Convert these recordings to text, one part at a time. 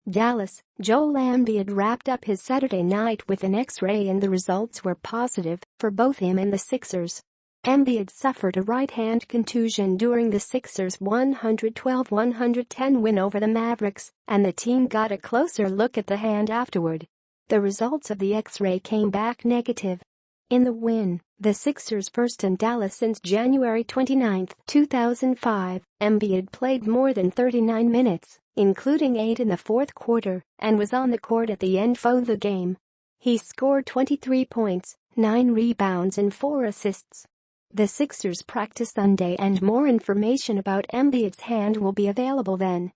Dallas, Joel Embiid wrapped up his Saturday night with an X-ray and the results were positive for both him and the Sixers. Embiid suffered a right-hand contusion during the Sixers' 112-110 win over the Mavericks, and the team got a closer look at the hand afterward. The results of the X-ray came back negative. In the win, the Sixers' first in Dallas since January 29, 2005, Embiid played more than 39 minutes, including 8 in the fourth quarter, and was on the court at the end of the game. He scored 23 points, 9 rebounds and 4 assists. The Sixers practice Sunday and more information about Embiid's hand will be available then.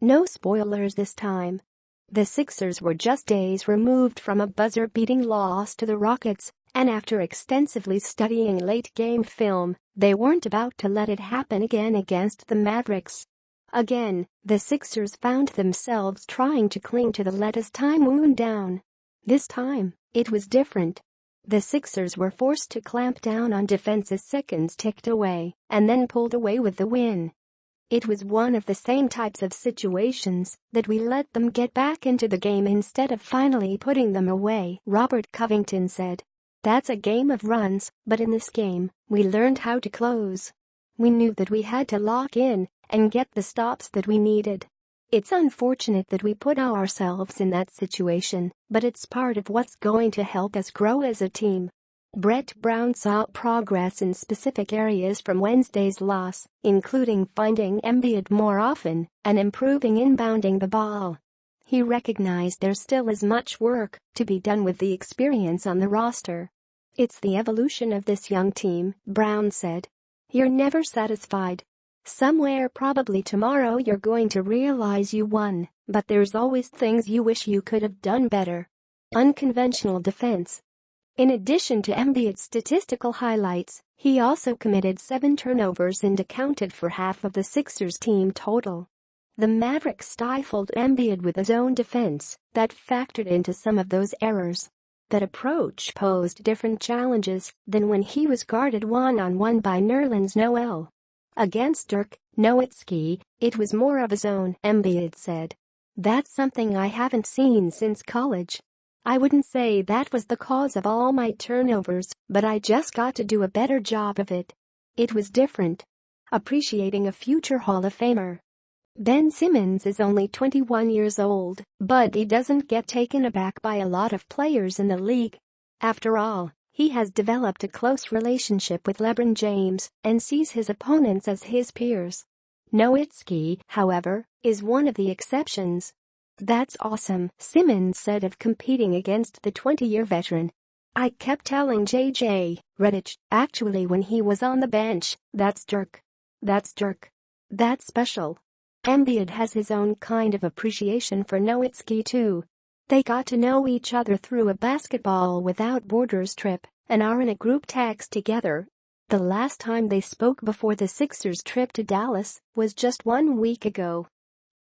No spoilers this time. The Sixers were just days removed from a buzzer-beating loss to the Rockets, and after extensively studying late-game film, they weren't about to let it happen again against the Mavericks. Again, the Sixers found themselves trying to cling to the let-as-time wound down. This time, it was different. The Sixers were forced to clamp down on defense as seconds ticked away, and then pulled away with the win. It was one of the same types of situations that we let them get back into the game instead of finally putting them away, Robert Covington said. That's a game of runs, but in this game, we learned how to close. We knew that we had to lock in and get the stops that we needed. It's unfortunate that we put ourselves in that situation, but it's part of what's going to help us grow as a team. Brett Brown saw progress in specific areas from Wednesday's loss, including finding Embiid more often and improving inbounding the ball. He recognized there still is much work to be done with the experience on the roster. It's the evolution of this young team, Brown said. You're never satisfied. Somewhere probably tomorrow you're going to realize you won, but there's always things you wish you could have done better. Unconventional defense. In addition to Embiid's statistical highlights, he also committed 7 turnovers and accounted for half of the Sixers' team total. The Mavericks stifled Embiid with his own defense that factored into some of those errors. That approach posed different challenges than when he was guarded one-on-one by Nerlens Noel. Against Dirk Nowitzki, it was more of his own, Embiid said. That's something I haven't seen since college. I wouldn't say that was the cause of all my turnovers, but I just got to do a better job of it. It was different. Appreciating a future Hall of Famer. Ben Simmons is only 21 years old, but he doesn't get taken aback by a lot of players in the league. After all, he has developed a close relationship with LeBron James and sees his opponents as his peers. Nowitzki, however, is one of the exceptions. That's awesome, Simmons said of competing against the 20-year veteran. I kept telling JJ Redick, actually when he was on the bench, that's Dirk. That's Dirk. That's special. Embiid has his own kind of appreciation for Nowitzki too. They got to know each other through a Basketball Without Borders trip and are in a group text together. The last time they spoke before the Sixers' trip to Dallas was just 1 week ago.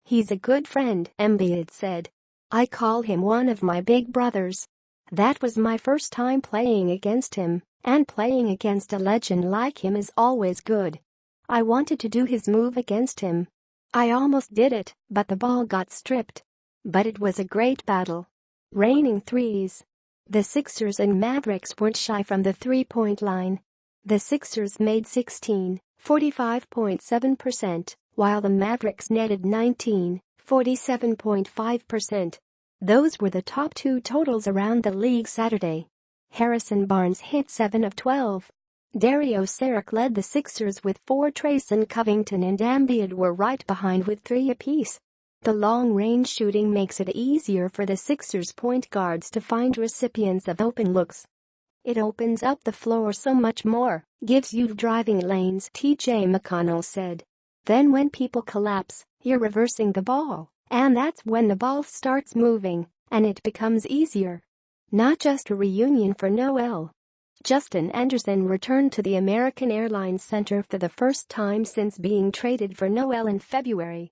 He's a good friend, Embiid said. I call him one of my big brothers. That was my first time playing against him, and playing against a legend like him is always good. I wanted to do his move against him. I almost did it, but the ball got stripped. But it was a great battle. Raining threes. The Sixers and Mavericks weren't shy from the three-point line. The Sixers made 16, 45.7%, while the Mavericks netted 19, 47.5%. Those were the top 2 totals around the league Saturday. Harrison Barnes hit 7 of 12. Dario Saric led the Sixers with 4 trays and Covington and Embiid were right behind with 3 apiece. The long-range shooting makes it easier for the Sixers' point guards to find recipients of open looks. It opens up the floor so much more, gives you driving lanes, TJ McConnell said. Then when people collapse, you're reversing the ball, and that's when the ball starts moving, and it becomes easier. Not just a reunion for Noel. Justin Anderson returned to the American Airlines Center for the first time since being traded for Noel in February.